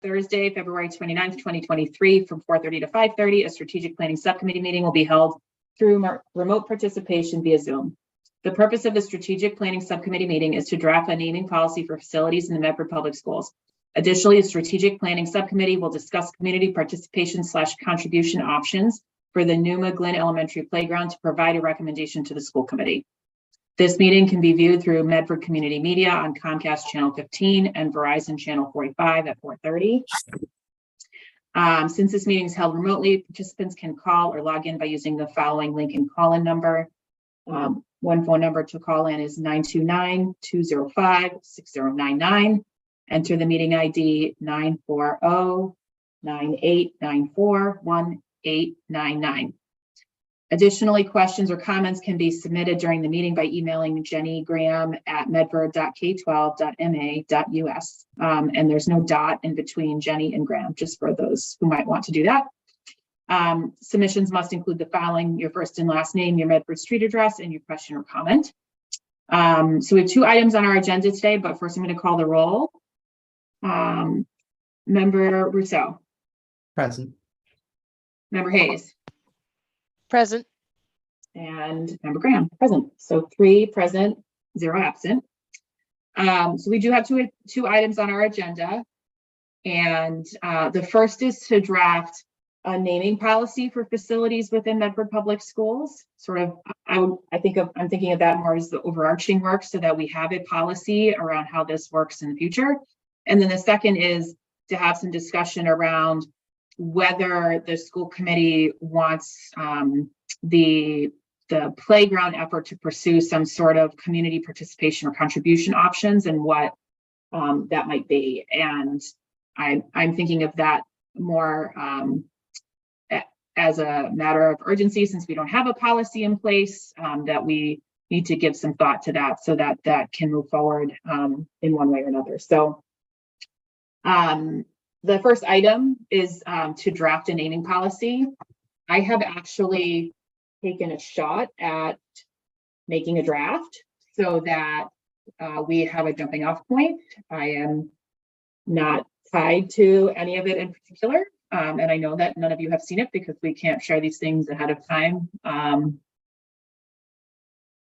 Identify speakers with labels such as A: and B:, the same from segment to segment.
A: Thursday, February 29th, 2023, from 4:30 to 5:30, a strategic planning subcommittee meeting will be held through remote participation via Zoom. The purpose of the strategic planning subcommittee meeting is to draft a naming policy for facilities in the Medford Public Schools. Additionally, the strategic planning subcommittee will discuss community participation / contribution options for the Numa Glen Elementary Playground to provide a recommendation to the school committee. This meeting can be viewed through Medford Community Media on Comcast Channel 15 and Verizon Channel 45 at 4:30. Since this meeting is held remotely, participants can call or log in by using the following link and call-in number. One phone number to call in is 929-205-6099. Enter the meeting ID 940-9894-1899. Additionally, questions or comments can be submitted during the meeting by emailing Jenny Graham at medford.k12.ma.us. And there's no dot in between Jenny and Graham, just for those who might want to do that. Submissions must include the following: your first and last name, your Medford street address, and your question or comment. So we have 2 items on our agenda today, but first I'm going to call the roll. Member Rousseau.
B: Present.
A: Member Hayes.
C: Present.
A: And Member Graham. Present. So 3 present, 0 absent. So we do have two items on our agenda. And the first is to draft a naming policy for facilities within Medford Public Schools. Sort of, I'm thinking of that more as the overarching work, so that we have a policy around how this works in the future. And then the second is to have some discussion around whether the school committee wants the playground effort to pursue some sort of community participation or contribution options, and what that might be. And I'm thinking of that more as a matter of urgency, since we don't have a policy in place, that we need to give some thought to that, so that that can move forward in one way or another. So the first item is to draft a naming policy. I have actually taken a shot at making a draft so that we have a jumping off point. I am not tied to any of it in particular. And I know that none of you have seen it because we can't share these things ahead of time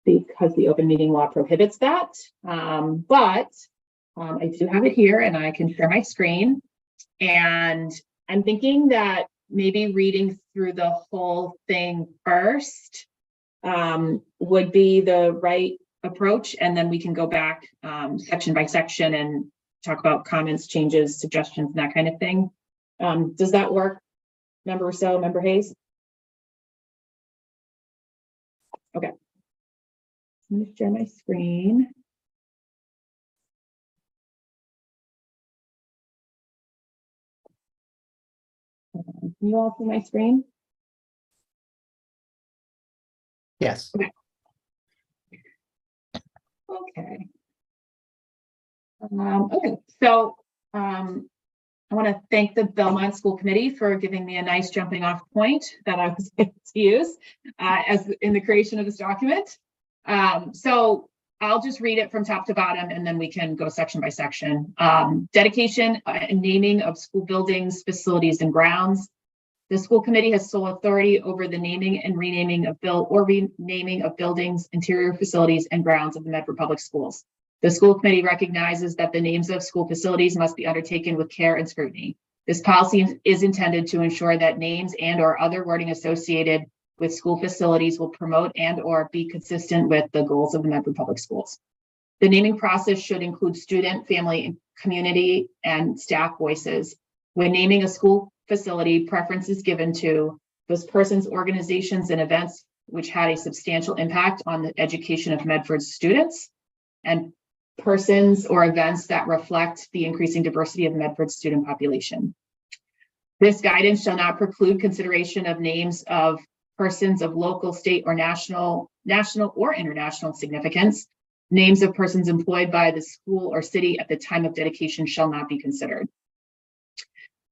A: because the open meeting law prohibits that. But I do have it here and I can share my screen. And I'm thinking that maybe reading through the whole thing first would be the right approach. And then we can go back section by section and talk about comments, changes, suggestions, and that kind of thing. Does that work, Member Rousseau, Member Hayes? Okay. I'm going to share my screen. Can you all see my screen?
B: Yes.
A: Okay. Okay. Okay. So I want to thank the Belmont School Committee for giving me a nice jumping off point that I was able to use as in the creation of this document. So I'll just read it from top to bottom and then we can go section by section. Dedication and naming of school buildings, facilities, and grounds. The school committee has sole authority over the naming and renaming of renaming of buildings, interior facilities, and grounds of the Medford Public Schools. The school committee recognizes that the names of school facilities must be undertaken with care and scrutiny. This policy is intended to ensure that names and/or other wording associated with school facilities will promote and/or be consistent with the goals of the Medford Public Schools. The naming process should include student, family, community, and staff voices. When naming a school facility, preference is given to those persons, organizations, and events which had a substantial impact on the education of Medford's students, and persons or events that reflect the increasing diversity of Medford's student population. This guidance shall not preclude consideration of names of persons of local, state, or national or international significance. Names of persons employed by the school or city at the time of dedication shall not be considered.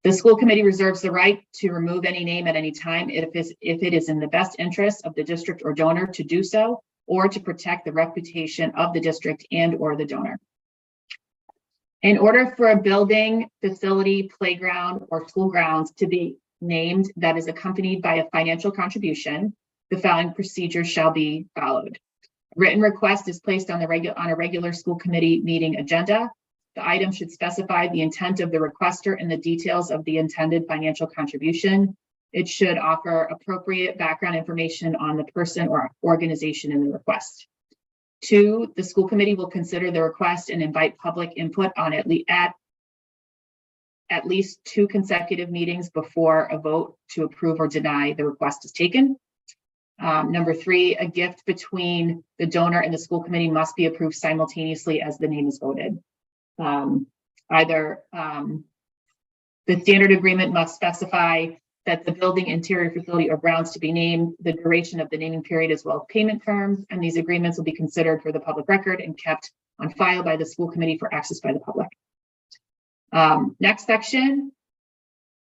A: The school committee reserves the right to remove any name at any time if it is in the best interest of the district or donor to do so, or to protect the reputation of the district and/or the donor. In order for a building, facility, playground, or school grounds to be named that is accompanied by a financial contribution, the following procedures shall be followed. Written request is placed on a regular school committee meeting agenda. The item should specify the intent of the requester and the details of the intended financial contribution. It should offer appropriate background information on the person or organization in the request. 2, the school committee will consider the request and invite public input on at least 2 consecutive meetings before a vote to approve or deny the request is taken. Number 3, a gift between the donor and the school committee must be approved simultaneously as the name is voted. The standard agreement must specify that the building, interior, facility, or grounds to be named, the duration of the naming period, as well as payment terms, and these agreements will be considered for the public record and kept on file by the school committee for access by the public. Next section.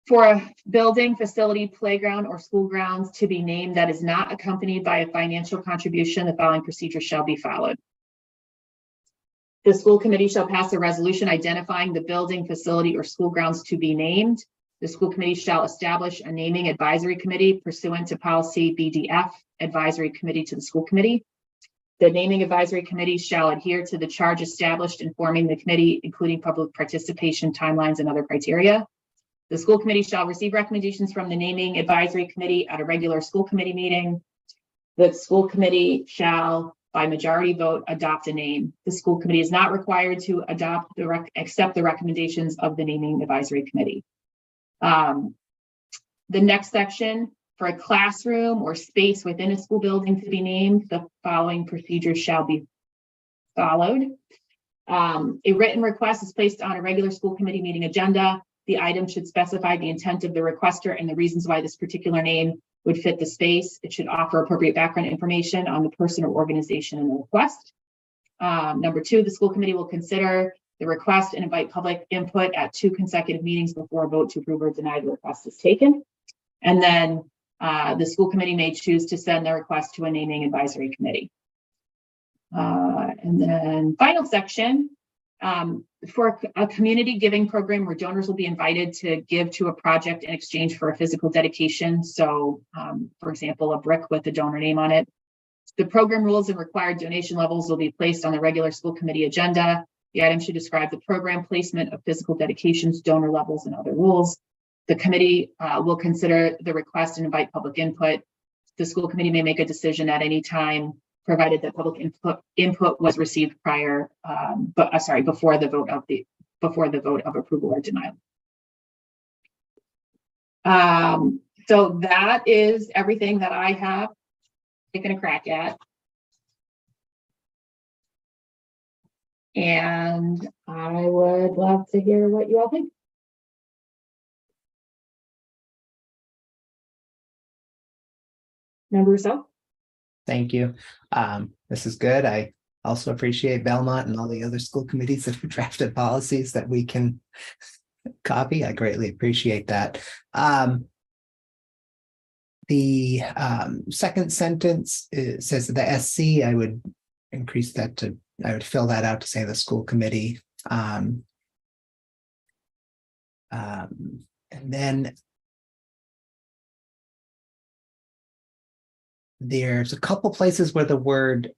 A: For a building, facility, playground, or school grounds to be named that is not accompanied by a financial contribution, the following procedure shall be followed. The school committee shall pass a resolution identifying the building, facility, or school grounds to be named. The school committee shall establish a naming advisory committee pursuant to policy BDF, advisory committee to the school committee. The naming advisory committee shall adhere to the charge established in forming the committee, including public participation, timelines, and other criteria. The school committee shall receive recommendations from the naming advisory committee at a regular school committee meeting. The school committee shall, by majority vote, adopt a name. The school committee is not required to accept the recommendations of the naming advisory committee. The next section, for a classroom or space within a school building to be named, the following procedures shall be followed. A written request is placed on a regular school committee meeting agenda. The item should specify the intent of the requester and the reasons why this particular name would fit the space. It should offer appropriate background information on the person or organization in the request. Number 2, the school committee will consider the request and invite public input at 2 consecutive meetings before a vote to approve or deny the request is taken. And then the school committee may choose to send the request to a naming advisory committee. And then final section, for a community giving program where donors will be invited to give to a project in exchange for a physical dedication. So, for example, a brick with the donor name on it. The program rules and required donation levels will be placed on the regular school committee agenda. The item should describe the program placement of physical dedications, donor levels, and other rules. The committee will consider the request and invite public input. The school committee may make a decision at any time, provided that public input was received prior, before the vote of approval or denial. So that is everything that I have taken a crack at. And I would love to hear what you all think. Member Rousseau?
B: Thank you. This is good. I also appreciate Belmont and all the other school committees that have drafted policies that we can copy. I greatly appreciate that. The second sentence says that the SC, I would increase that to, I would fill that out to say the school committee. And then there's a couple places where the word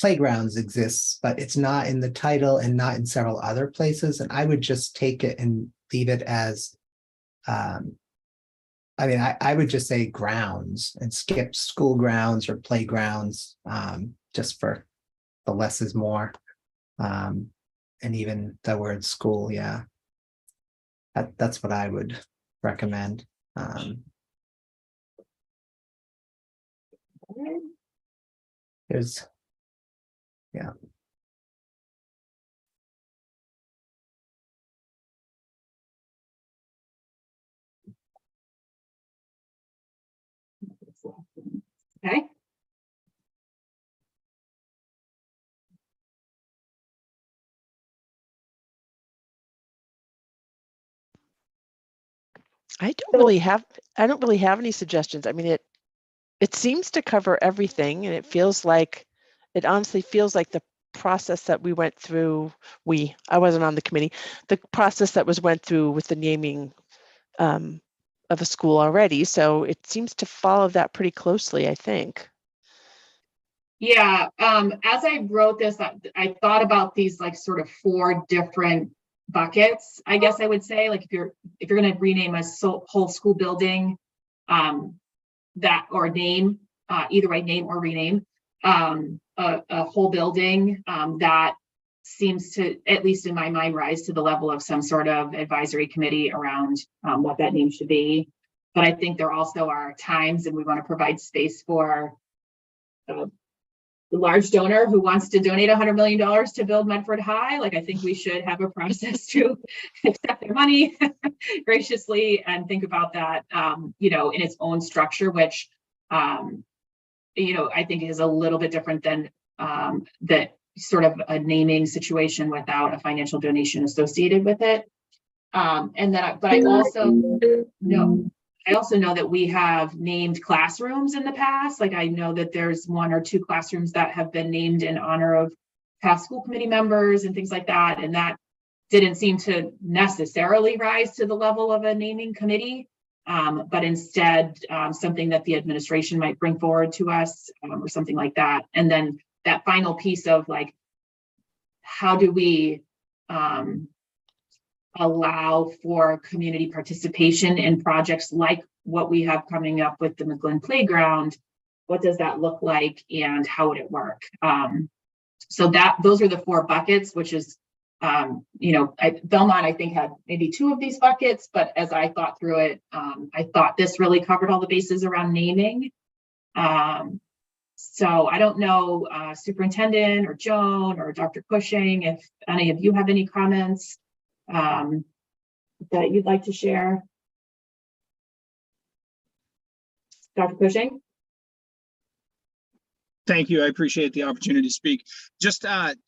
B: playgrounds exists, but it's not in the title and not in several other places. And I would just take it and leave it as, I would just say grounds and skip school grounds or playgrounds, just for the less is more. And even the word school, yeah. That's what I would recommend. There's, yeah.
A: Okay.
C: I don't really have any suggestions. I mean, it seems to cover everything, and it honestly feels like the process that we went through, I wasn't on the committee, the process that went through with the naming of a school already. So it seems to follow that pretty closely, I think.
A: Yeah, as I wrote this, I thought about these like sort of 4 different buckets, I guess I would say. Like if you're going to rename a whole school building, that or name, either way, name or rename a whole building, that seems to, at least in my mind, rise to the level of some sort of advisory committee around what that name should be. But I think there also are times, and we want to provide space for the large donor who wants to donate $100 million to build Medford High. Like, I think we should have a process to accept their money graciously and think about that, you know, in its own structure, which, you know, I think is a little bit different than that sort of a naming situation without a financial donation associated with it. And then, but I also know that we have named classrooms in the past. Like I know that there's 1 or 2 classrooms that have been named in honor of past school committee members and things like that. And that didn't seem to necessarily rise to the level of a naming committee, but instead something that the administration might bring forward to us or something like that. And then that final piece of like, how do we allow for community participation in projects like what we have coming up with the McGlynn Playground? What does that look like and how would it work? So those are the 4 buckets, which is, you know, Belmont, I think, had maybe 2 of these buckets, but as I thought through it, I thought this really covered all the bases around naming. So I don't know, Superintendent or Joan or Dr. Cushing, if any of you have any comments that you'd like to share. Dr. Cushing?
D: Thank you. I appreciate the opportunity to speak. Just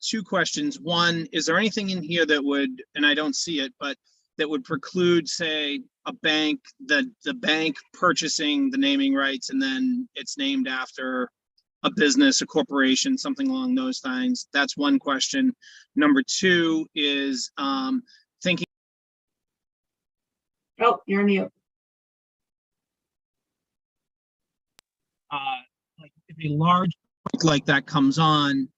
D: 2 questions. One, is there anything in here that would, and I don't see it, but that would preclude, say, a bank, the bank purchasing the naming rights and then it's named after a business, a corporation, something along those lines? That's one question. Number 2 is thinking.
A: Oh, you're on mute.
D: Like if a large like that comes on,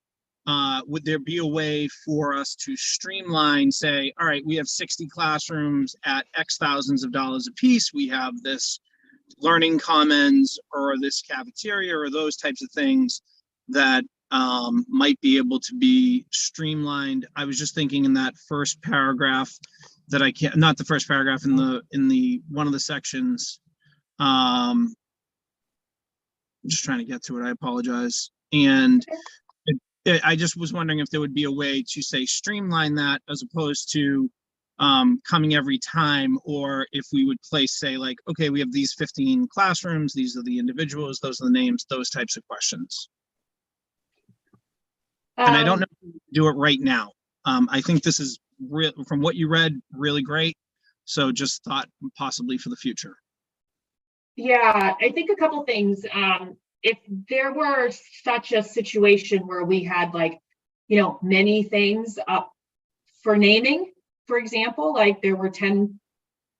D: would there be a way for us to streamline, say, all right, we have 60 classrooms at X thousands of dollars a piece. We have this learning commons or this cafeteria or those types of things that might be able to be streamlined. I was just thinking in that first paragraph that I can't, not the first paragraph, in the one of the sections. I'm just trying to get to it. I apologize. And I just was wondering if there would be a way to, say, streamline that as opposed to coming every time, or if we would place, say, like, okay, we have these 15 classrooms, these are the individuals, those are the names, those types of questions. And I don't know if we can do it right now. I think this is real, from what you read, really great. So just thought possibly for the future.
A: Yeah, I think a couple things. If there were such a situation where we had, like, you know, many things up for naming, for example, like there were 10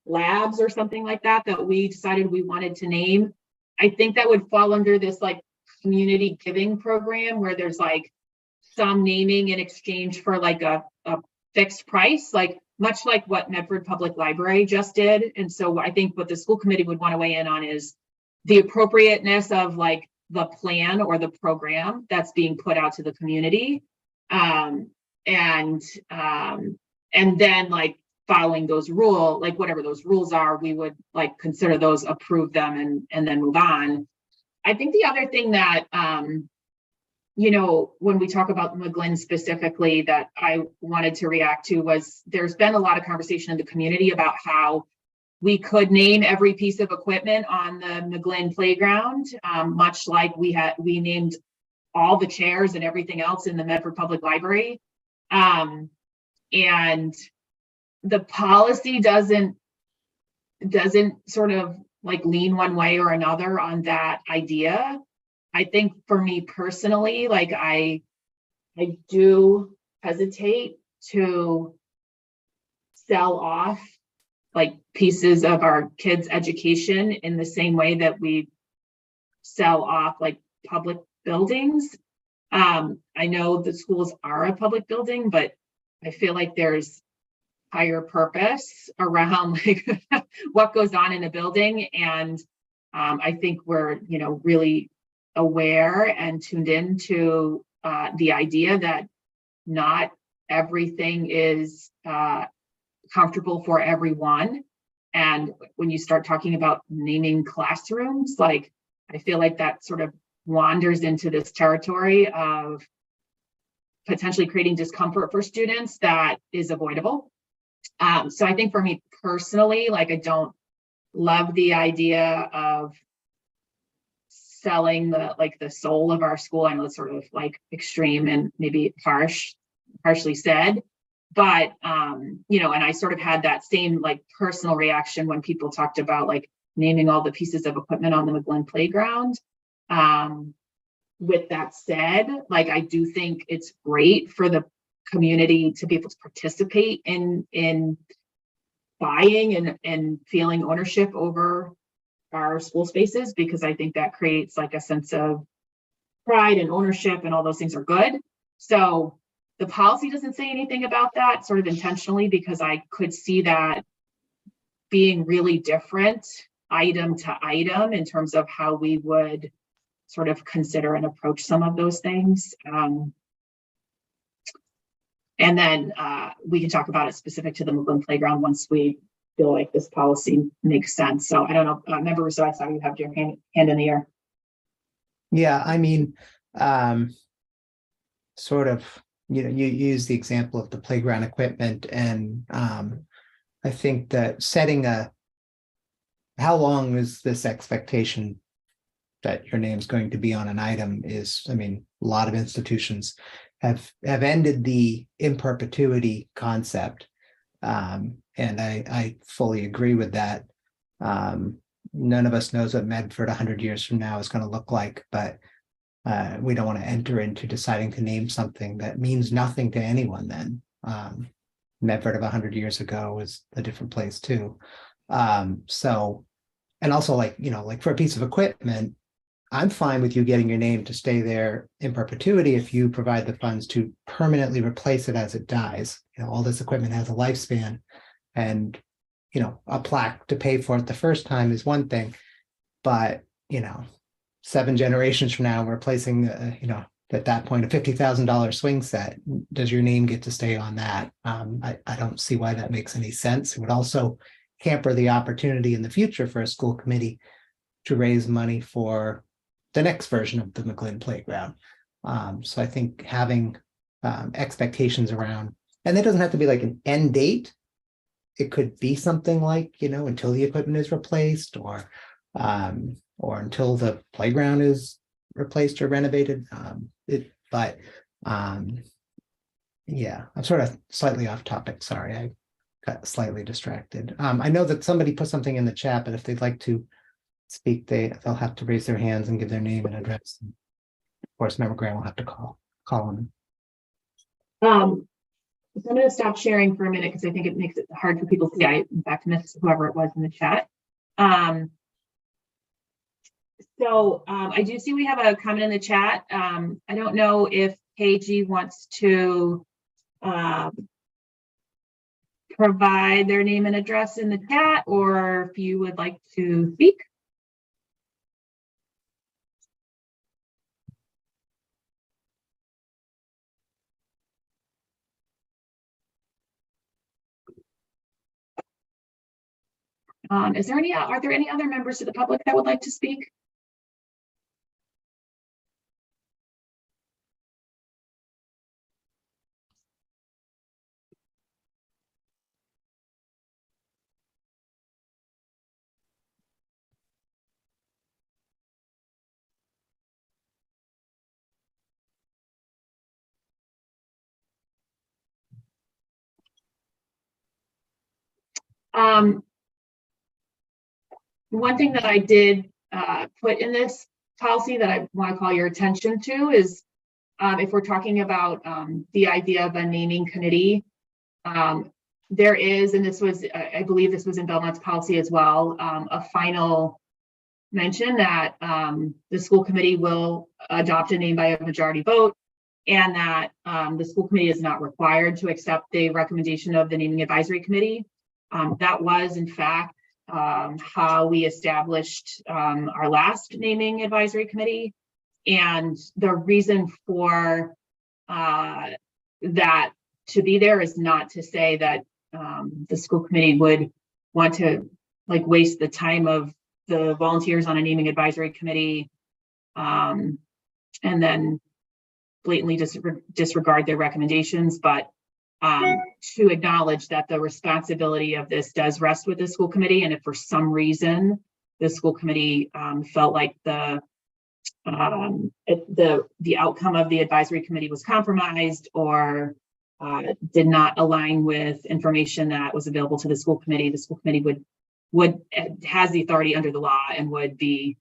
A: labs or something like that that we decided we wanted to name, I think that would fall under this like community giving program where there's like some naming in exchange for like a fixed price, like much like what Medford Public Library just did. And so I think what the school committee would want to weigh in on is the appropriateness of like the plan or the program that's being put out to the community. And then like following those rules, like whatever those rules are, we would like consider those, approve them, and then move on. I think the other thing that, you know, when we talk about McGlynn specifically that I wanted to react to was there's been a lot of conversation in the community about how we could name every piece of equipment on the McGlynn playground, much like we named all the chairs and everything else in the Medford Public Library. And the policy doesn't sort of like lean one way or another on that idea. I think for me personally, like I I do hesitate to sell off like pieces of our kids' education in the same way that we sell off like public buildings. I know the schools are a public building, but I feel like there's higher purpose around like what goes on in a building. And I think we're, really aware and tuned into the idea that not everything is comfortable for everyone. And when you start talking about naming classrooms, like I feel like that sort of wanders into this territory of potentially creating discomfort for students that is avoidable. So I think for me personally, like I don't love the idea of selling the soul of our school. I know it's sort of like extreme and maybe harshly said, but and I sort of had that same like personal reaction when people talked about like naming all the pieces of equipment on the McGlynn playground. With that said, like I do think it's great for the community to be able to participate in buying and feeling ownership over our school spaces, because I think that creates like a sense of pride and ownership, and all those things are good. So the policy doesn't say anything about that sort of intentionally, because I could see that being really different item to item in terms of how we would sort of consider and approach some of those things. And then we can talk about it specific to the McGlynn playground once we feel like this policy makes sense. So I don't know, Member Rousseau, I saw you have your hand in the air.
B: Yeah, I mean, sort of, you use the example of the playground equipment, and I think that setting how long is this expectation that your name's going to be on an item is, I mean, a lot of institutions have ended the in perpetuity concept. And I fully agree with that. None of us knows what Medford 100 years from now is going to look like, but we don't want to enter into deciding to name something that means nothing to anyone then. Medford of 100 years ago was a different place too. So, and also like for a piece of equipment, I'm fine with you getting your name to stay there in perpetuity if you provide the funds to permanently replace it as it dies. All this equipment has a lifespan, and a plaque to pay for it the first time is one thing, but 7 generations from now, we're replacing at that point a $50,000 swing set. Does your name get to stay on that? I don't see why that makes any sense. It would also hamper the opportunity in the future for a school committee to raise money for the next version of the McGlynn playground. So I think having expectations around, and it doesn't have to be like an end date. It could be something like, until the equipment is replaced, or until the playground is replaced or renovated. Yeah, I'm sort of slightly off topic. Sorry, I got slightly distracted. I know that somebody put something in the chat, but if they'd like to speak, they'll have to raise their hands and give their name and address. Of course, Member Graham will have to call them.
A: So I'm going to stop sharing for a minute because I think it makes it hard for people to see. I, in fact, missed whoever it was in the chat. So I do see we have a comment in the chat. I don't know if KG wants to provide their name and address in the chat, or if you would like to speak. Are there any other members of the public that would like to speak? One thing that I did put in this policy that I want to call your attention to is if we're talking about the idea of a naming committee, there is, and this was, I believe this was in Belmont's policy as well, a final mention that the school committee will adopt a name by a majority vote, and that the school committee is not required to accept the recommendation of the naming advisory committee. That was, in fact, how we established our last naming advisory committee. And the reason for that to be there is not to say that the school committee would want to like waste the time of the volunteers on a naming advisory committee and then blatantly disregard their recommendations, but to acknowledge that the responsibility of this does rest with the school committee. And if for some reason the school committee felt like the outcome of the advisory committee was compromised or did not align with information that was available to the school committee has the authority under the law and would be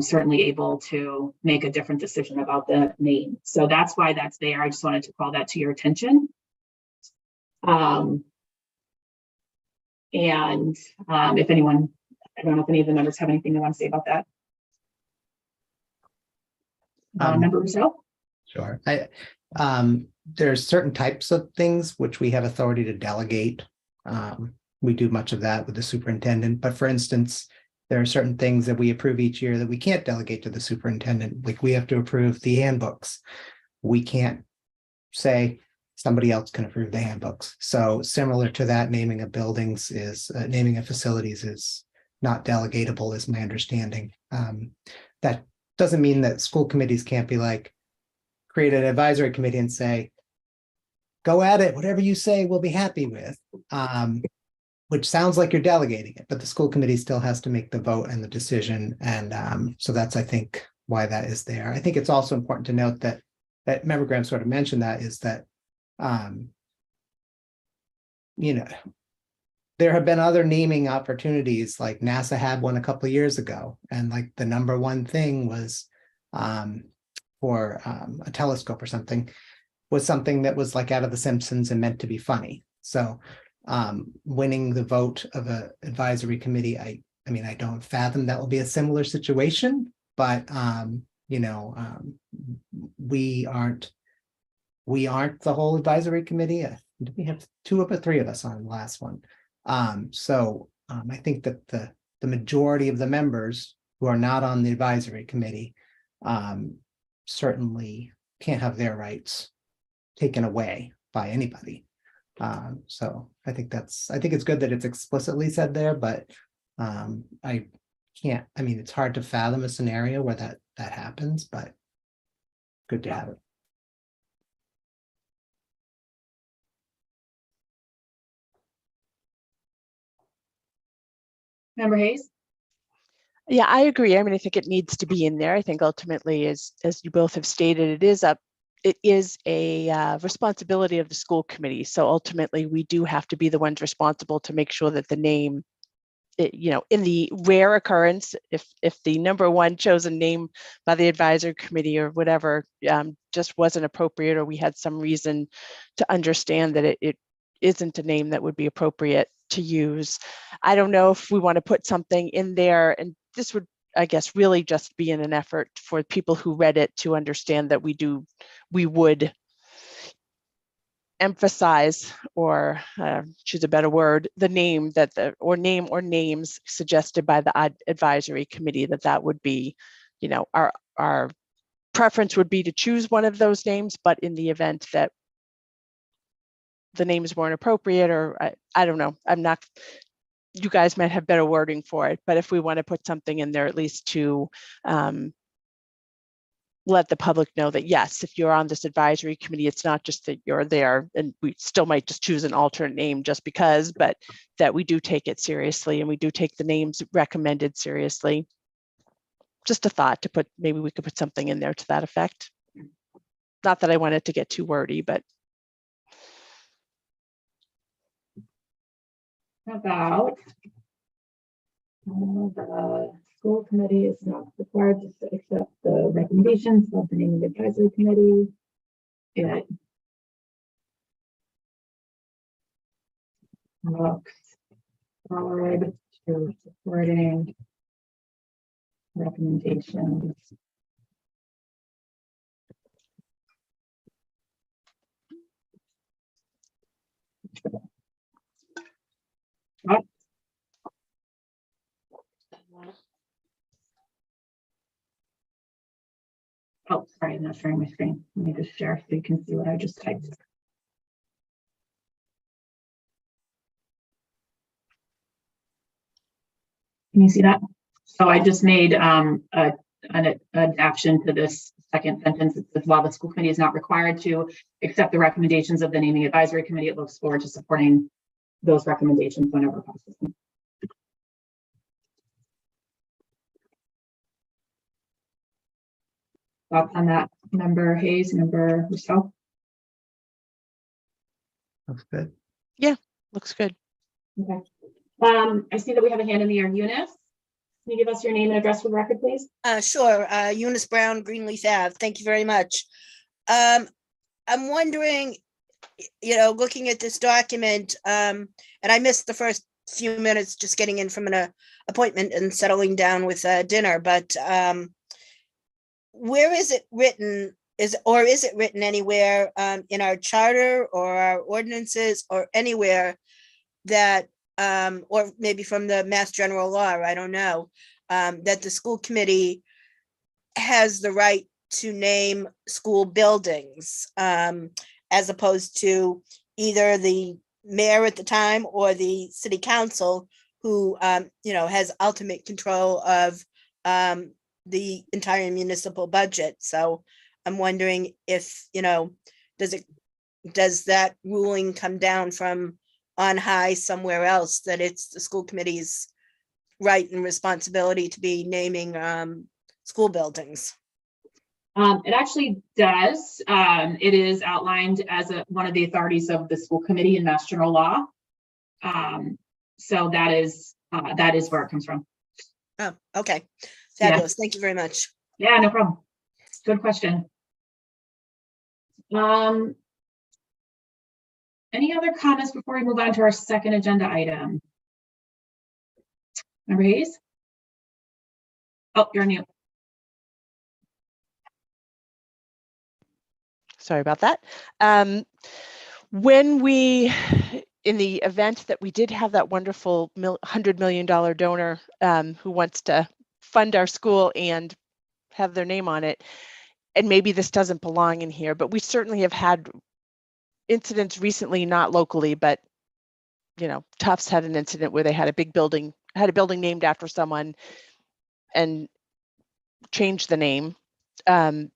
A: certainly able to make a different decision about the name. So that's why that's there. I just wanted to call that to your attention. If anyone, I don't know if any of the members have anything they want to say about that. Member Rousseau?
B: Sure. There's certain types of things which we have authority to delegate. We do much of that with the superintendent, but for instance, there are certain things that we approve each year that we can't delegate to the superintendent. Like we have to approve the handbooks. We can't say somebody else can approve the handbooks. So similar to that, naming of buildings is naming of facilities is not delegatable, is my understanding. That doesn't mean that school committees can't be like, create an advisory committee and say, go at it, whatever you say, we'll be happy with, which sounds like you're delegating it, but the school committee still has to make the vote and the decision. And so that's, I think, why that is there. I think it's also important to note that Member Graham sort of mentioned that is that, you know, there have been other naming opportunities, like NASA had one a couple of years ago, and like the number one thing was for a telescope or something, was something that was like out of The Simpsons and meant to be funny. So winning the vote of an advisory committee, I mean, I don't fathom that will be a similar situation, but you know, we aren't the whole advisory committee. We have three of us on the last one. So I think that the majority of the members who are not on the advisory committee certainly can't have their rights taken away by anybody. So I think it's good that it's explicitly said there, but I mean, it's hard to fathom a scenario where that happens, but good to have it.
A: Member Hayes?
C: Yeah, I agree. I mean, I think it needs to be in there. I think ultimately, as you both have stated, it is a responsibility of the school committee. So ultimately, we do have to be the ones responsible to make sure that the name, you know, in the rare occurrence, if the number one chosen name by the advisory committee or whatever just wasn't appropriate, or we had some reason to understand that it isn't a name that would be appropriate to use. I don't know if we want to put something in there, and this would, I guess, really just be in an effort for people who read it to understand that we would emphasize, or choose a better word, the name that or names suggested by the advisory committee, that would be, you know, our preference would be to choose one of those names, but in the event that the names weren't appropriate, or I don't know, you guys might have better wording for it, but if we want to put something in there, at least to let the public know that, yes, if you're on this advisory committee, it's not just that you're there, and we still might just choose an alternate name just because, but that we do take it seriously and we do take the names recommended seriously. Just a thought to put, maybe we could put something in there to that effect. Not that I want it to get too wordy, but.
A: About the school committee is not required to accept the recommendations of the naming advisory committee. it looks forward to supporting recommendations Oh, sorry, I'm not sharing my screen. Let me just share so you can see what I just typed. Can you see that? So I just made an adaptation to this second sentence. It says, while the school committee is not required to accept the recommendations of the naming advisory committee, it looks forward to supporting those recommendations whenever possible. Thoughts on that, Member Hayes, Member Rousseau?
B: Looks good.
C: Looks good.
A: Okay. I see that we have a hand in the air. Eunice, can you give us your name and address for the record, please?
E: Sure. Eunice Brown, Greenleaf Ave. Thank you very much. I'm wondering, looking at this document, and I missed the first few minutes just getting in from an appointment and settling down with dinner, but where is it written? Is it written anywhere in our charter or our ordinances or anywhere that, or maybe from the Mass General Law, I don't know, that the school committee has the right to name school buildings, as opposed to either the mayor at the time or the city council, who has ultimate control of the entire municipal budget. So I'm wondering if, does that ruling come down from on high somewhere else, that it's the school committee's right and responsibility to be naming school buildings?
A: It actually does. It is outlined as one of the authorities of the school committee in Mass General Law. So that is where it comes from.
E: Oh, okay. Fabulous. Thank you very much.
A: Yeah, no problem. Good question. Any other comments before we move on to our second agenda item? Member Hayes? Oh, you're on mute.
C: Sorry about that. When we, in the event that we did have that wonderful $100 million donor who wants to fund our school and have their name on it, and maybe this doesn't belong in here, but we certainly have had incidents recently, not locally, but Tufts had an incident where they had a building named after someone and changed the name. Would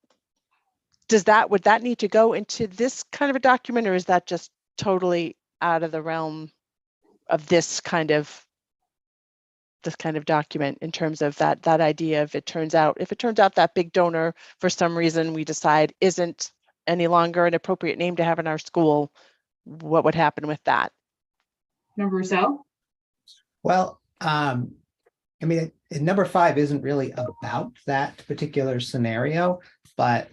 C: that need to go into this kind of a document, or is that just totally out of the realm of this kind of document, in terms of that idea? If it turns out that big donor, for some reason, we decide isn't any longer an appropriate name to have in our school, what would happen with that?
A: Member Rousseau?
B: Well, number 5 isn't really about that particular scenario, but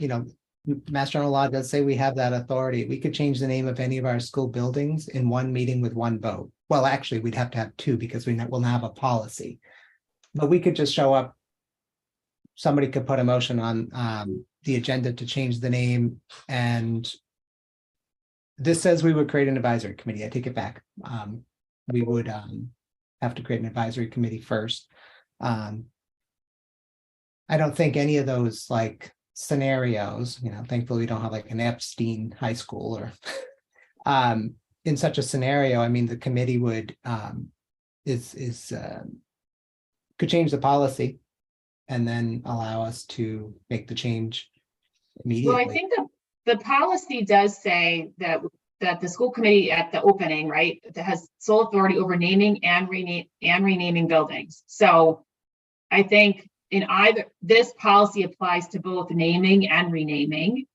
B: Mass General Law does say we have that authority. We could change the name of any of our school buildings in one meeting with one vote. Well, actually, we'd have to have 2 because we'll have a policy. But we could just show up. Somebody could put a motion on the agenda to change the name, and this says we would create an advisory committee. I take it back. We would have to create an advisory committee first. I don't think any of those scenarios, thankfully we don't have an Epstein high school or in such a scenario. The committee would could change the policy and then allow us to make the change immediately.
A: Well, I think the policy does say that the school committee at the opening, right, that has sole authority over naming and renaming buildings. So I think in either, this policy applies to both naming and renaming.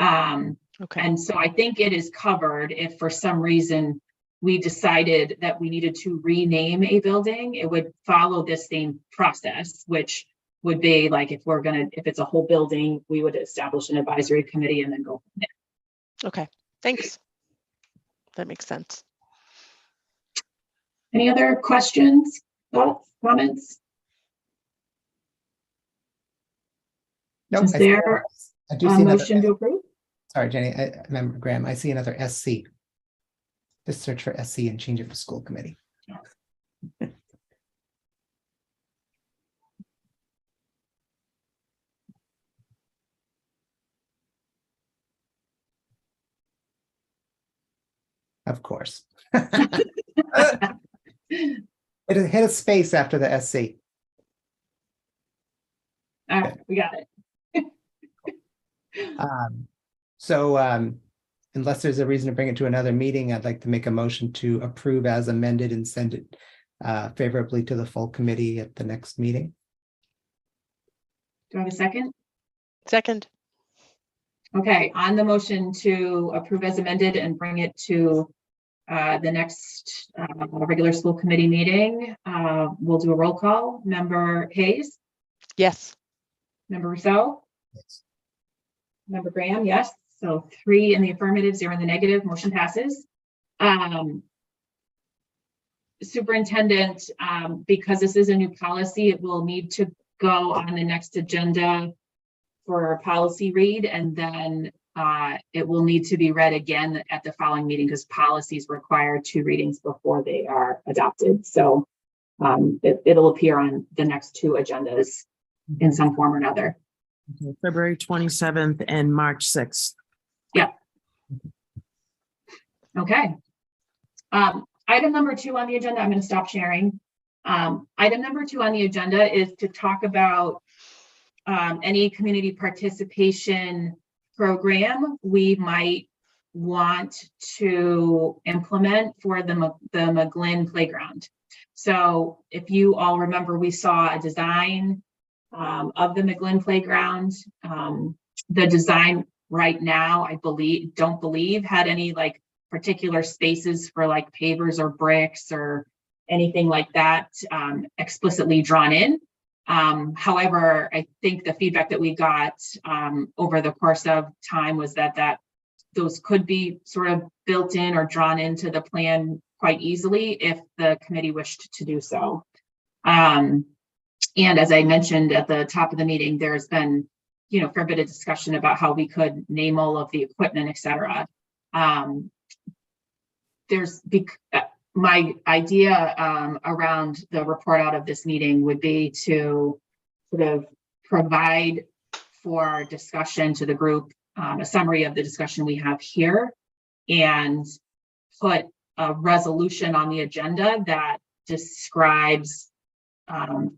C: Okay.
A: And so I think it is covered if for some reason we decided that we needed to rename a building, it would follow this same process, which would be if it's a whole building, we would establish an advisory committee and then go from there.
C: Okay, thanks. That makes sense.
A: Any other questions, thoughts, comments?
B: Nope,
A: Is
B: I see-
A: there
B: I do
A: a
B: see another,
A: motion to approve?
B: sorry, Jenny, I remember Graham, I see another SC. Just search for SC and change it for school committee. Of course. It hit a space after the SC.
A: All right, we got it.
B: So unless there's a reason to bring it to another meeting, I'd like to make a motion to approve as amended and send it favorably to the full committee at the next meeting.
A: Do I have a second?
C: Second,
A: Okay, on the motion to approve as amended and bring it to the next regular school committee meeting, we'll do a roll call. Member Hayes,
C: yes.
A: Member Rousseau, Member Graham, yes. So 3 in the affirmative, 0 in the negative, motion passes. Superintendent, because this is a new policy, it will need to go on the next agenda for a policy read, and then it will need to be read again at the following meeting because policies require 2 readings before they are adopted. So it'll appear on the next 2 agendas in some form or another.
F: Okay, February 27th and March 6th.
A: Okay. Item number 2 on the agenda, I'm going to stop sharing. Item number 2 on the agenda is to talk about any community participation program we might want to implement for the McGlynn playground. So if you all remember, we saw a design of the McGlynn playground. The design right now, I don't believe had any like particular spaces for like pavers or bricks or anything like that explicitly drawn in. However, I think the feedback that we got over the course of time was that those could be sort of built in or drawn into the plan quite easily if the committee wished to do so. And as I mentioned at the top of the meeting, there's been, a fair bit of discussion about how we could name all of the equipment, et cetera. My idea around the report out of this meeting would be to sort of provide for discussion to the group, a summary of the discussion we have here, and put a resolution on the agenda that describes a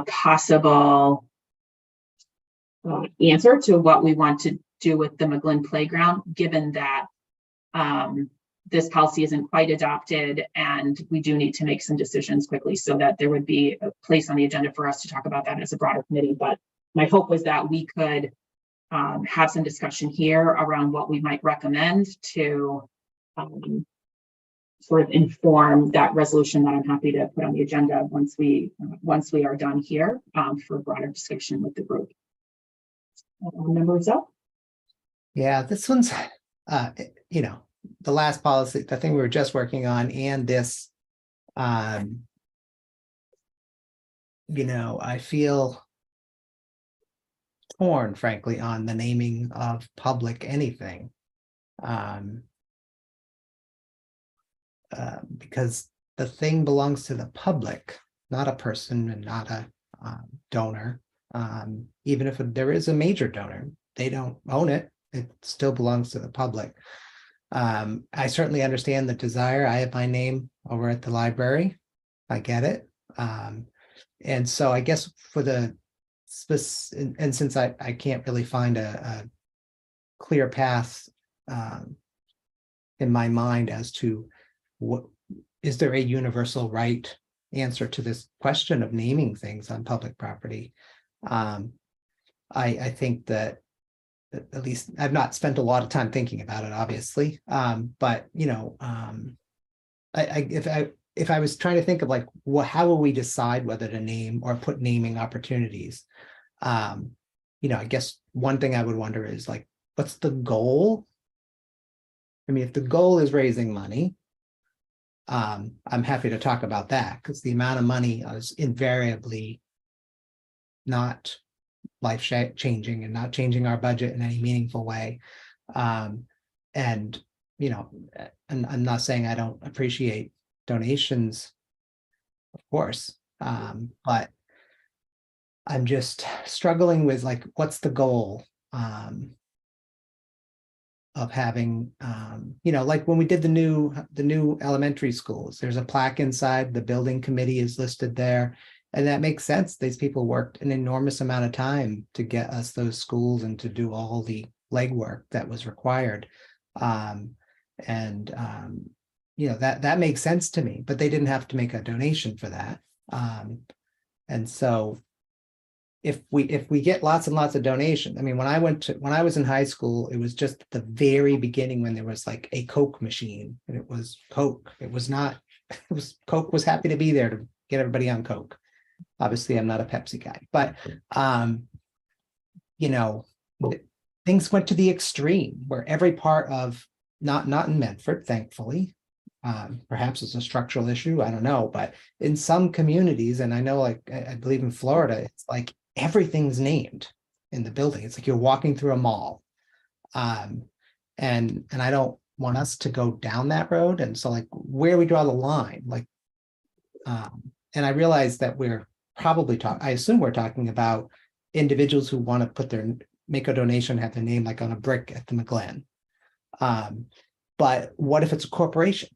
A: possible answer to what we want to do with the McGlynn playground, given that this policy isn't quite adopted and we do need to make some decisions quickly, so that there would be a place on the agenda for us to talk about that as a broader committee. But my hope was that we could have some discussion here around what we might recommend to sort of inform that resolution that I'm happy to put on the agenda once we are done here for broader discussion with the group. Members up?
B: Yeah, this one's, the last policy, the thing we were just working on, and this, I feel torn, frankly, on the naming of public anything. Because the thing belongs to the public, not a person and not a donor. Even if there is a major donor, they don't own it. It still belongs to the public. I certainly understand the desire. I have my name over at the library. I get it. And so I guess for and since I can't really find a clear path in my mind as to what is there a universal right answer to this question of naming things on public property. I think that at least I've not spent a lot of time thinking about it, obviously. But if I was trying to think of like, how will we decide whether to name or put naming opportunities? I guess one thing I would wonder is like, what's the goal I mean, if the goal is raising money, I'm happy to talk about that, because the amount of money is invariably not life-changing and not changing our budget in any meaningful way. And, you know, and I'm not saying I don't appreciate donations, of course, but I'm just struggling with, like, what's the goal of having, you know, like when we did the new elementary schools, there's a plaque inside, the building committee is listed there. And that makes sense. These people worked an enormous amount of time to get us those schools and to do all the legwork that was required. You know, that makes sense to me, but they didn't have to make a donation for that. And so if we get lots and lots of donations, I mean, when I was in high school, it was just the very beginning when there was like a Coke machine, and it was Coke. It was Coke was happy to be there to get everybody on Coke. Obviously, I'm not a Pepsi guy, but you know, things went to the extreme where every part of not in Medford, thankfully. Perhaps it's a structural issue, I don't know, but in some communities, and I know, like I believe in Florida, it's like everything's named in the building. It's like you're walking through a mall. And I don't want us to go down that road. And so, like, where we draw the line, like, and I realize that we're probably I assume we're talking about individuals who want to make a donation, have their name like on a brick at the McGlen. But what if it's a corporation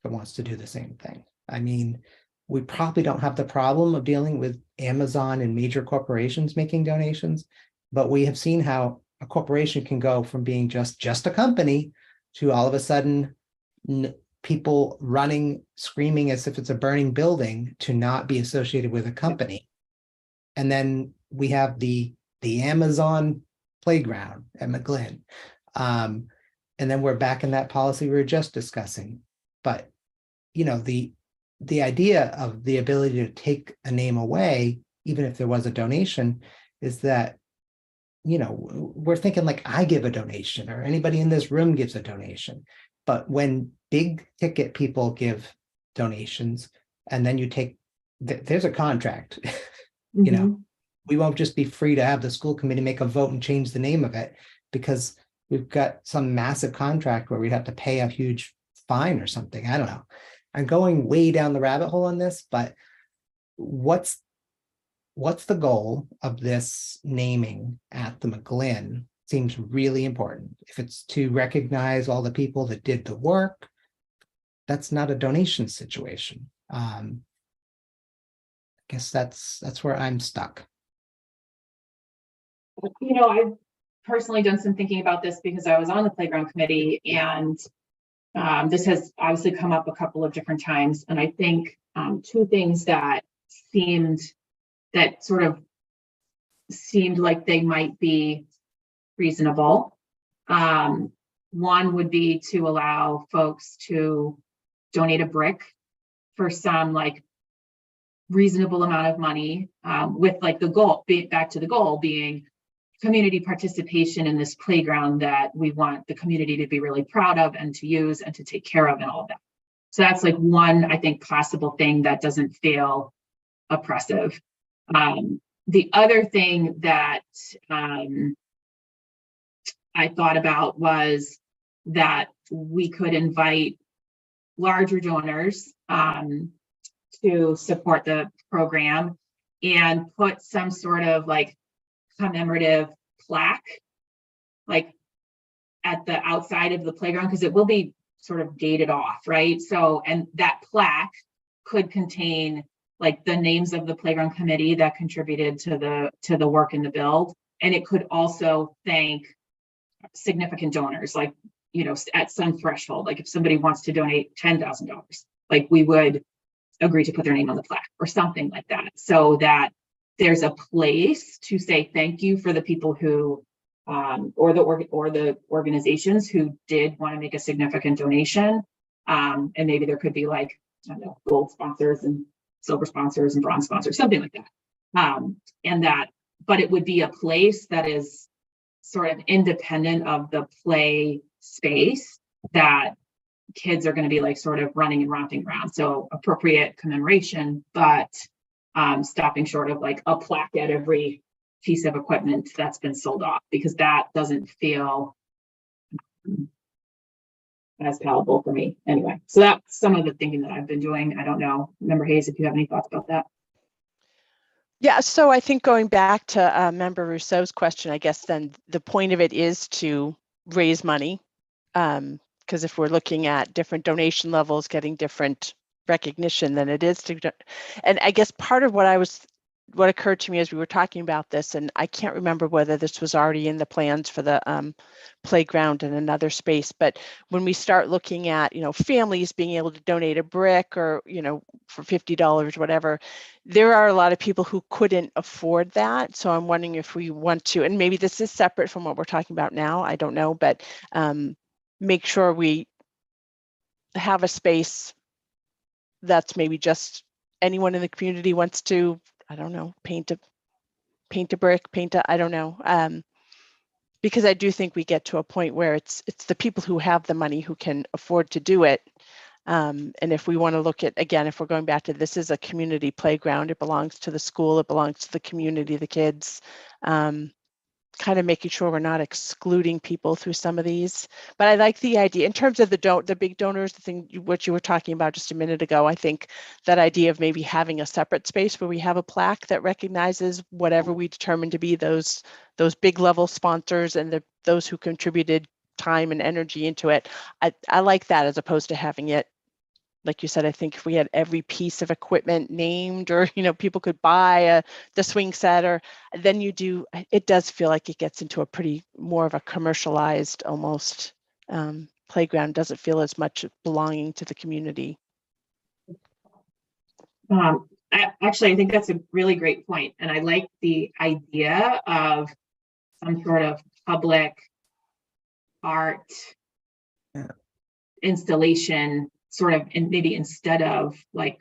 B: that wants to do the same thing? I mean, we probably don't have the problem of dealing with Amazon and major corporations making donations, but we have seen how a corporation can go from being just a company to all of a sudden people running, screaming as if it's a burning building to not be associated with a company. And then we have the Amazon playground at McGlen. And then we're back in that policy we were just discussing. But, you know, the idea of the ability to take a name away, even if there was a donation, is that, you know, we're thinking like I give a donation or anybody in this room gives a donation. But when big ticket people give donations, and then you take, there's a contract, you know, we won't just be free to have the school committee make a vote and change the name of it because we've got some massive contract where we'd have to pay a huge fine or something. I don't know. I'm going way down the rabbit hole on this, but what's the goal of this naming at the McGlen? Seems really important. If it's to recognize all the people that did the work, that's not a donation situation. I guess that's where I'm stuck.
A: You know, I've personally done some thinking about this because I was on the playground committee, and this has obviously come up a couple of different times. And I think two things that seemed like they might be reasonable. One would be to allow folks to donate a brick for some like reasonable amount of money, with like the goal, back to the goal being community participation in this playground that we want the community to be really proud of and to use and to take care of and all of that. So that's like one, I think, possible thing that doesn't feel oppressive. The other thing that I thought about was that we could invite larger donors to support the program and put some sort of like commemorative plaque like at the outside of the playground, because it will be sort of gated off, right? So, and that plaque could contain like the names of the playground committee that contributed to the work in the build, and it could also thank significant donors, like, you know, at some threshold, like if somebody wants to donate $10,000, like we would agree to put their name on the plaque or something like that, so that there's a place to say thank you for the people who or the organizations who did want to make a significant donation, and maybe there could be like, I don't know, gold sponsors and silver sponsors and bronze sponsors, something like that, but it would be a place that is sort of independent of the play space, that kids are going to be like sort of running and romping around. So appropriate commemoration, but stopping short of like a plaque at every piece of equipment that's been sold off, because that doesn't feel as palatable for me anyway. So that's some of the thinking that I've been doing. I don't know, Member Hayes, if you have any thoughts about that.
C: Yeah, so I think going back to Member Rousseau's question, I guess then the point of it is to raise money. Because if we're looking at different donation levels, getting different recognition than it is to, and I guess part of what occurred to me as we were talking about this, and I can't remember whether this was already in the plans for the playground in another space, but when we start looking at, families being able to donate a brick or, for $50, whatever, there are a lot of people who couldn't afford that. So I'm wondering if we want to, and maybe this is separate from what we're talking about now, I don't know, but make sure we have a space that's maybe just anyone in the community wants to, I don't know, paint a brick, I don't know. Because I do think we get to a point where it's the people who have the money who can afford to do it. And if we want to look at, again, if we're going back to, this is a community playground, it belongs to the school, it belongs to the community, the kids, kind of making sure we're not excluding people through some of these. But I like the idea in terms of the big donors, the thing what you were talking about just a minute ago. I think that idea of maybe having a separate space where we have a plaque that recognizes whatever we determine to be those big level sponsors and those who contributed time and energy into it. I like that, as opposed to having it, like you said. I think if we had every piece of equipment named, or people could buy the swing set, or then it does feel like it gets into a pretty more of a commercialized almost playground. Doesn't feel as much belonging to the community.
A: Actually, I think that's a really great point, and I like the idea of some sort of public art installation, sort of, and maybe instead of like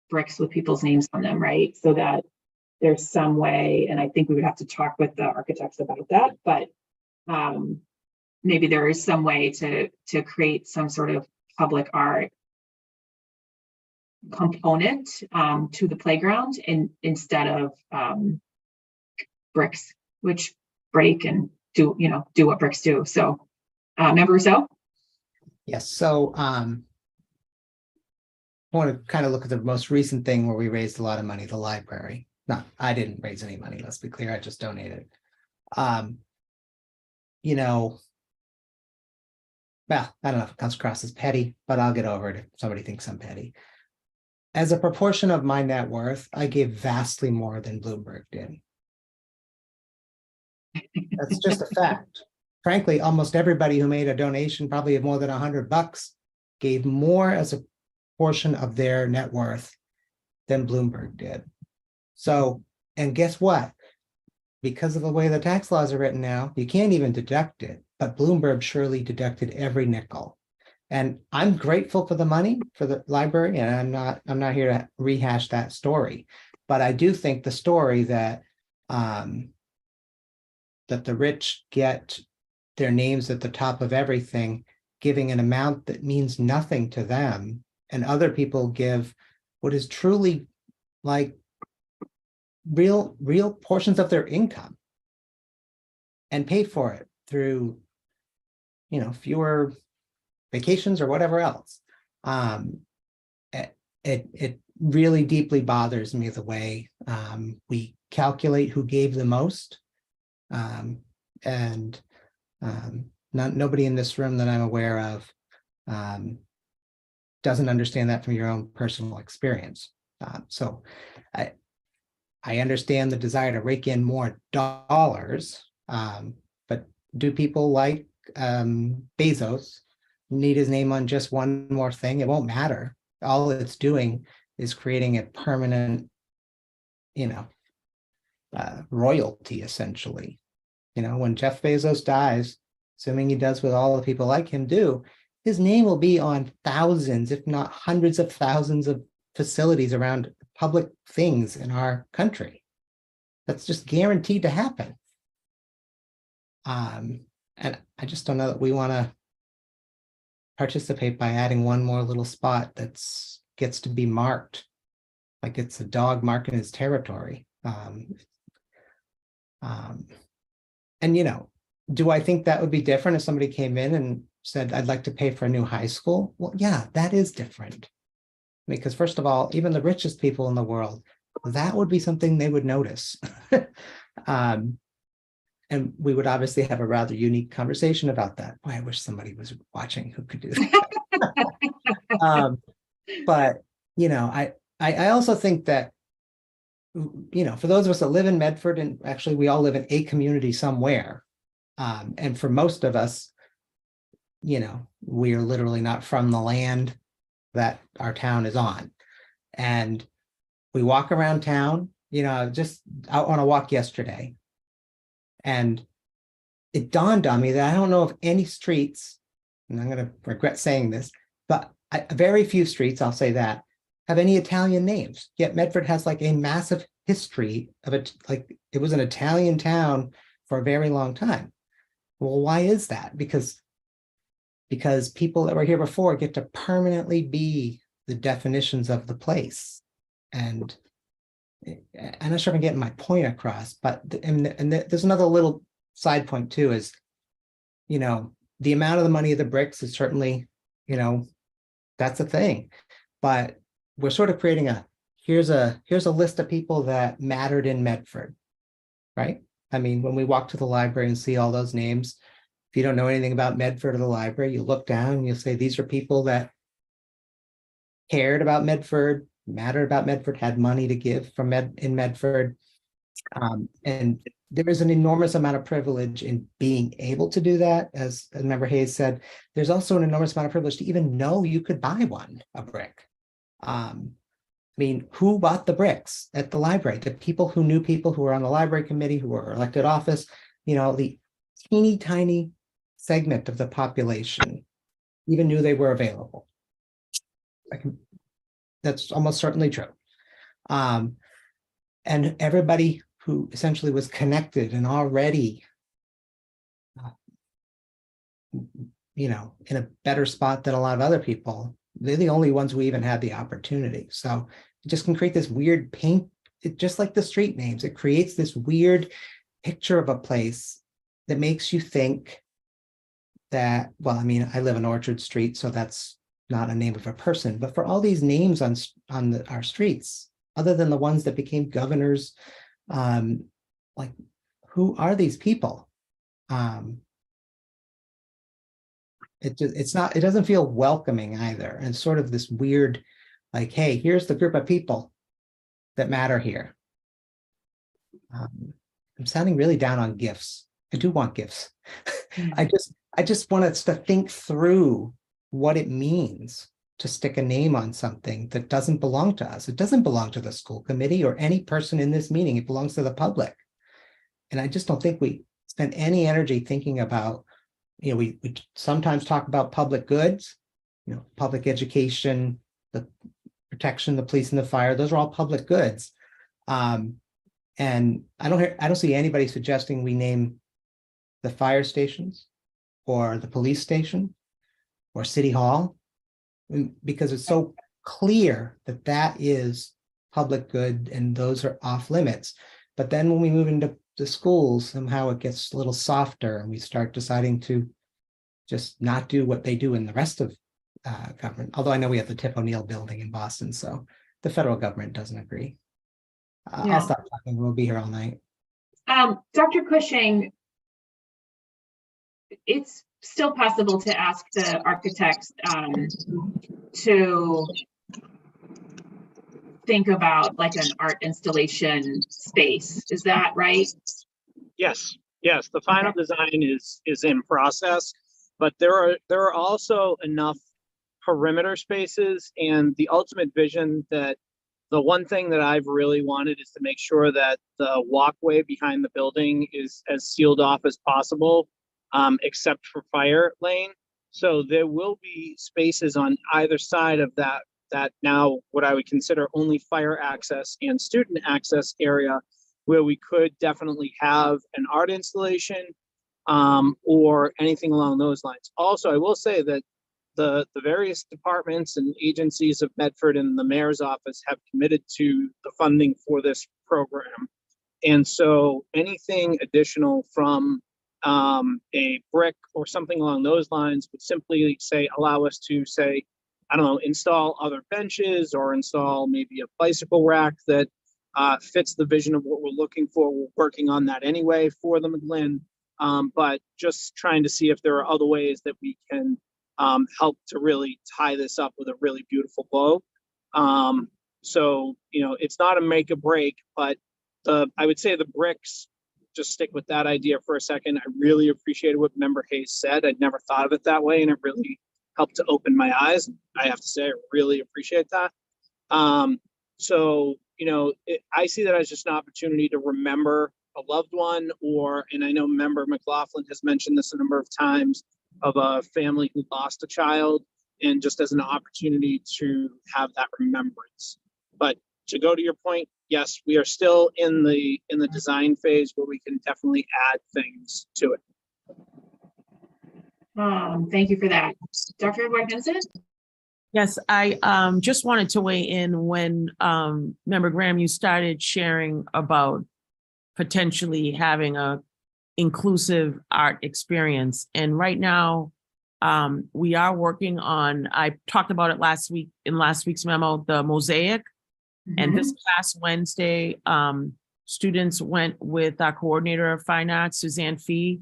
A: bricks with people's names on them, right? So that there's some way, and I think we would have to talk with the architects about that, but maybe there is some way to create some sort of public art component to the playground, instead of bricks, which break and do what bricks do. So, Member Rousseau?
B: Yes, so I want to kind of look at the most recent thing where we raised a lot of money, the library. I didn't raise any money, let's be clear, I just donated. Well, I don't know if it comes across as petty, but I'll get over it if somebody thinks I'm petty. As a proportion of my net worth, I gave vastly more than Bloomberg did. That's just a fact. Frankly, almost everybody who made a donation, probably of more than $100, gave more as a portion of their net worth than Bloomberg did. So, and guess what? Because of the way the tax laws are written now, you can't even deduct it, but Bloomberg surely deducted every nickel. And I'm grateful for the money for the library, and I'm not here to rehash that story, but I do think the story that that the rich get their names at the top of everything, giving an amount that means nothing to them, and other people give what is truly like real portions of their income and pay for it through, fewer vacations or whatever else. It really deeply bothers me the way we calculate who gave the most. Nobody in this room that I'm aware of doesn't understand that from your own personal experience. So I understand the desire to rake in more dollars, but do people like Bezos need his name on just one more thing? It won't matter. All it's doing is creating a permanent, royalty, essentially. When Jeff Bezos dies, assuming he does what all the people like him do, his name will be on thousands, if not hundreds of thousands of facilities around public things in our country. That's just guaranteed to happen. And I just don't know that we want to participate by adding one more little spot gets to be marked like it's a dog marking his territory. And do I think that would be different if somebody came in and said, I'd like to pay for a new high school? Well, yeah, that is different. Because first of all, even the richest people in the world, that would be something they would notice. And we would obviously have a rather unique conversation about that. Boy, I wish somebody was watching who could do that. But, I also think that, for those of us that live in Medford, and actually we all live in a community somewhere. And for most of us, we are literally not from the land that our town is on. And we walk around town, just out on a walk yesterday. And it dawned on me that I don't know of any streets, and I'm going to regret saying this, but very few streets, I'll say that, have any Italian names. Yet Medford has like a massive history of it. Like it was an Italian town for a very long time. Well, why is that? Because people that were here before get to permanently be the definitions of the place. And I'm not sure if I'm getting my point across, but there's another little side point too, is, the amount of the money of the bricks is certainly, that's a thing, but we're sort of creating here's a list of people that mattered in Medford, right? I mean, when we walk to the library and see all those names, if you don't know anything about Medford or the library, you look down and you'll say, these are people that cared about Medford, mattered about Medford, had money to give in Medford. And there is an enormous amount of privilege in being able to do that. As Member Hayes said, there's also an enormous amount of privilege to even know you could buy a brick. I mean, who bought the bricks at the library? The people who knew people who were on the library committee, who were elected office, the teeny tiny segment of the population even knew they were available. That's almost certainly true. And everybody who essentially was connected and already, in a better spot than a lot of other people, they're the only ones who even had the opportunity. So it just can create this weird paint, just like the street names, it creates this weird picture of a place that makes you think that, well, I mean, I live on Orchard Street, so that's not a name of a person, but for all these names on our streets, other than the ones that became governors, like, who are these people? It doesn't feel welcoming either. And sort of this weird, like, hey, here's the group of people that matter here. I'm sounding really down on gifts. I do want gifts. I just want us to think through what it means to stick a name on something that doesn't belong to us. It doesn't belong to the school committee or any person in this meeting. It belongs to the public. And I just don't think we spend any energy thinking about, we sometimes talk about public goods, public education, the protection, the police and the fire, those are all public goods. And I don't see anybody suggesting we name the fire stations or the police station or City Hall, because it's so clear that that is public good and those are off limits. But then when we move into the schools, somehow it gets a little softer and we start deciding to just not do what they do in the rest of government. Although I know we have the Tip O'Neill building in Boston, so the federal government doesn't agree.
A: Yeah.
B: I'll stop talking. We'll be here all night.
A: Dr. Cushing, it's still possible to ask the architects to think about like an art installation space. Is that right?
D: Yes, the final design is in process, but there are also enough perimeter spaces, and the ultimate vision that the one thing that I've really wanted is to make sure that the walkway behind the building is as sealed off as possible, except for fire lane. So there will be spaces on either side of that now what I would consider only fire access and student access area, where we could definitely have an art installation or anything along those lines. Also, I will say that the various departments and agencies of Medford and the mayor's office have committed to the funding for this program. And so anything additional from a brick or something along those lines would simply say, allow us to say, I don't know, install other benches or install maybe a bicycle rack that fits the vision of what we're looking for. We're working on that anyway for the McGlynn, but just trying to see if there are other ways that we can help to really tie this up with a really beautiful bow. So, it's not a make or break, but I would say the bricks, just stick with that idea for a second. I really appreciated what Member Hayes said. I'd never thought of it that way, and it really helped to open my eyes. I have to say, I really appreciate that. So, I see that as just an opportunity to remember a loved one, and I know Member McLaughlin has mentioned this a number of times, of a family who lost a child, and just as an opportunity to have that remembrance. But to go to your point, yes, we are still in the design phase where we can definitely add things to it.
A: Thank you for that. Dr. Edward-Henson?
F: Yes, I just wanted to weigh in when Member Graham, you started sharing about potentially having a inclusive art experience. And right now, we are working on, I talked about it last week in last week's memo, the mosaic. And this past Wednesday, students went with our coordinator of fine arts, Suzanne Fee,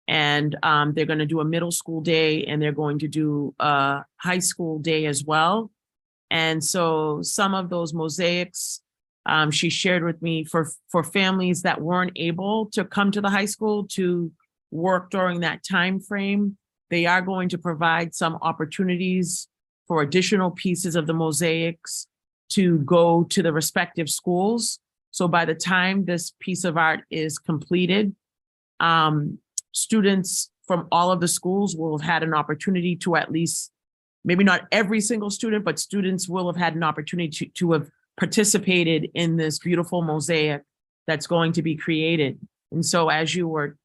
F: and they're going to do a middle school day, and they're going to do a high school day as well. And so some of those mosaics she shared with me for families that weren't able to come to the high school to work during that time frame, they are going to provide some opportunities for additional pieces of the mosaics to go to the respective schools. So by the time this piece of art is completed, students from all of the schools will have had an opportunity to, at least, maybe not every single student, but students will have had an opportunity to have participated in this beautiful mosaic that's going to be created. And so as you were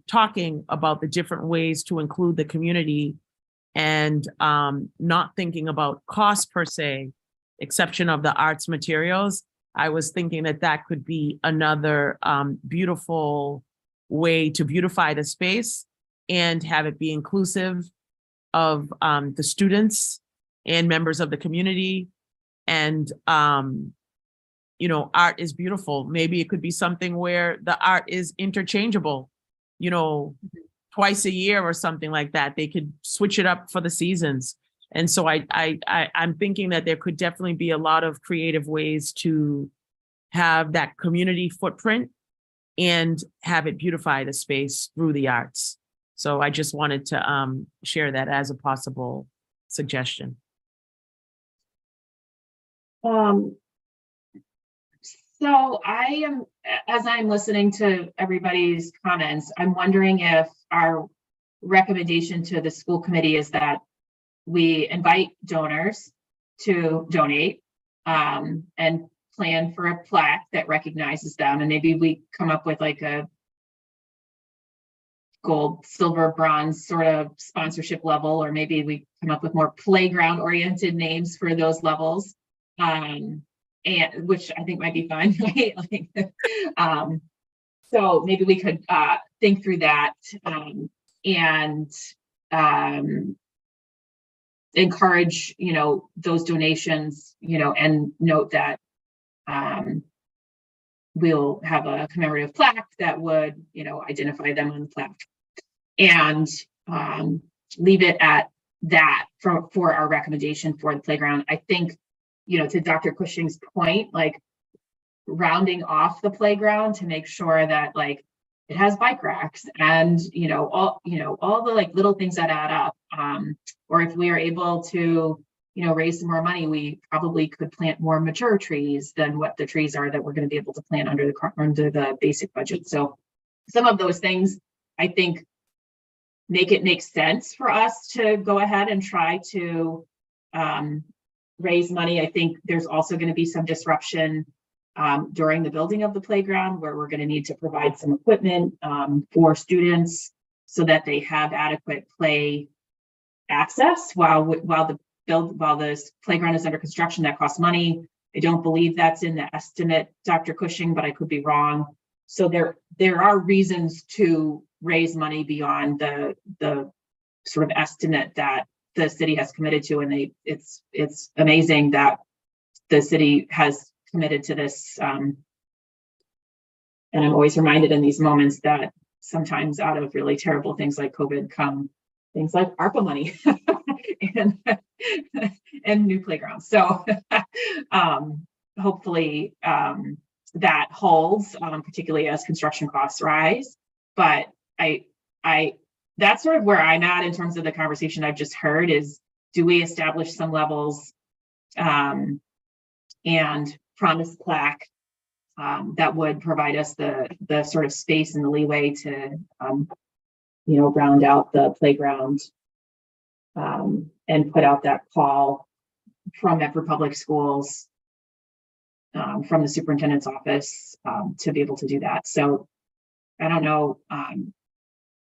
F: talking about the different ways to include the community and not thinking about cost per se, exception of the arts materials, I was thinking that that could be another beautiful way to beautify the space and have it be inclusive of the students and members of the community. And, art is beautiful. Maybe it could be something where the art is interchangeable, twice a year or something like that. They could switch it up for the seasons. And so I'm thinking that there could definitely be a lot of creative ways to have that community footprint and have it beautify the space through the arts. So I just wanted to share that as a possible suggestion.
A: So as I'm listening to everybody's comments, I'm wondering if our recommendation to the school committee is that we invite donors to donate and plan for a plaque that recognizes them. And maybe we come up with like a gold, silver, bronze sort of sponsorship level, or maybe we come up with more playground oriented names for those levels. And which I think might be fun, right? So maybe we could think through that and encourage, those donations, and note that we'll have a commemorative plaque that would, identify them on the plaque, and leave it at that for our recommendation for the playground. I think, to Dr. Cushing's point, like rounding off the playground to make sure that it has bike racks and, all the little things that add up. Or if we are able to, raise some more money, we probably could plant more mature trees than what the trees are that we're going to be able to plant under the basic budget. So some of those things, I think, make it make sense for us to go ahead and try to raise money. I think there's also going to be some disruption during the building of the playground, where we're going to need to provide some equipment for students so that they have adequate play access while this playground is under construction. That costs money. I don't believe that's in the estimate, Dr. Cushing, but I could be wrong. So there are reasons to raise money beyond the sort of estimate that the city has committed to, and it's amazing that the city has committed to this. And I'm always reminded in these moments that sometimes out of really terrible things like COVID come things like ARPA money and new playgrounds. So hopefully that holds, particularly as construction costs rise. But that's sort of where I'm at in terms of the conversation I've just heard is, do we establish some levels and promise plaque that would provide us the sort of space and the leeway to, round out the playground and put out that call from Medford Public Schools, from the superintendent's office to be able to do that. So I don't know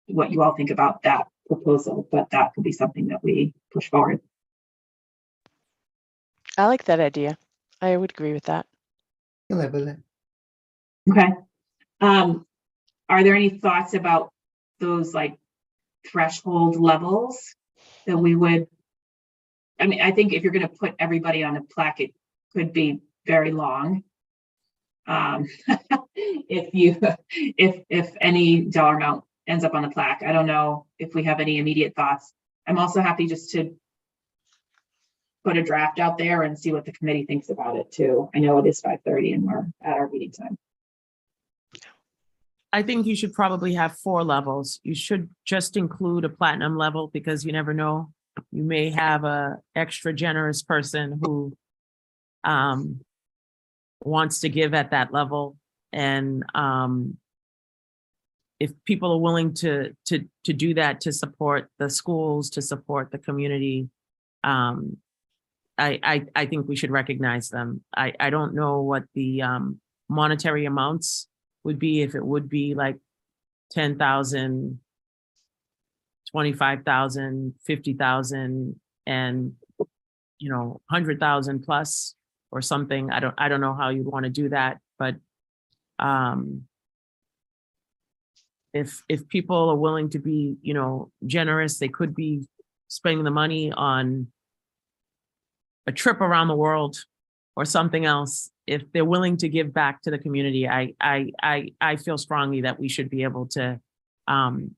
A: what you all think about that proposal, but that could be something that we push forward.
C: I like that idea. I would agree with that.
B: You live with it.
A: Okay. Are there any thoughts about those like threshold levels that we would, I mean, I think if you're going to put everybody on a plaque, it could be very long. If any dollar amount ends up on the plaque, I don't know if we have any immediate thoughts. I'm also happy just to put a draft out there and see what the committee thinks about it too. I know it is 5:30 and we're at our meeting time.
F: I think you should probably have 4 levels. You should just include a platinum level because you never know. You may have a extra generous person who wants to give at that level. And if people are willing to do that, to support the schools, to support the community, I think we should recognize them. I don't know what the monetary amounts would be, if it would be like 10,000, 25,000, 50,000, and 100,000 plus or something. I don't know how you'd want to do that, but if people are willing to be generous, they could be spending the money on a trip around the world or something else. If they're willing to give back to the community, I feel strongly that we should be able to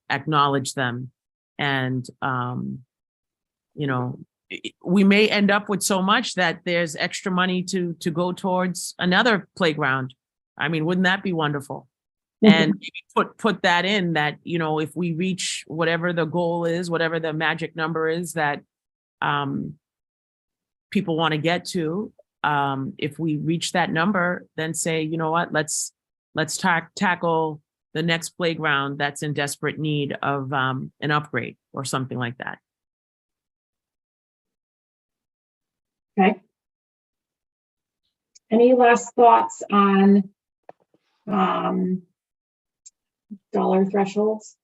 F: acknowledge them. And we may end up with so much that there's extra money to go towards another playground. I mean, wouldn't that be wonderful? And put that in that, if we reach whatever the goal is, whatever the magic number is that people want to get to, if we reach that number, then say, you know what, let's tackle the next playground that's in desperate need of an upgrade or something like that.
A: Okay. Any last thoughts on dollar thresholds?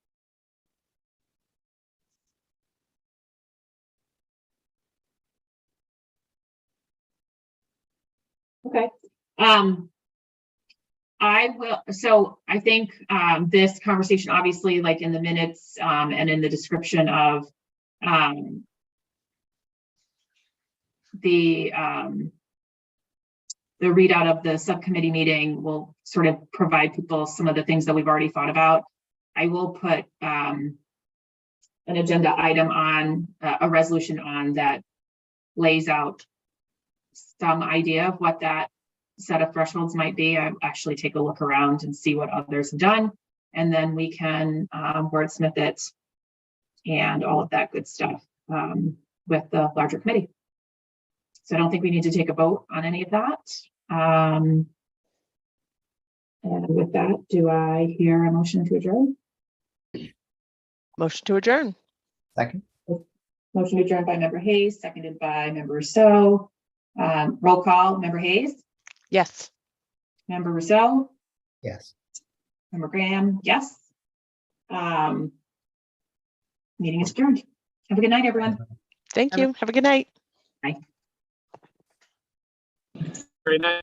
A: Okay. I think this conversation, obviously, like in the minutes and in the description of the readout of the subcommittee meeting will sort of provide people some of the things that we've already thought about. I will put an agenda item on a resolution on that lays out some idea of what that set of thresholds might be. I actually take a look around and see what others have done, and then we can wordsmith it and all of that good stuff with the larger committee. So I don't think we need to take a vote on any of that. And with that, do I hear a motion to adjourn?
C: Motion to adjourn.
B: Second.
A: Motion to adjourn by Member Hayes, seconded by Member Rousseau. Roll call, Member Hayes,
C: Yes.
A: Member Rousseau,
B: Yes.
A: Member Graham, yes. Meeting is adjourned. Have a good night, everyone.
C: Thank
F: Have a-
C: you. Have a good night.
D: Very nice.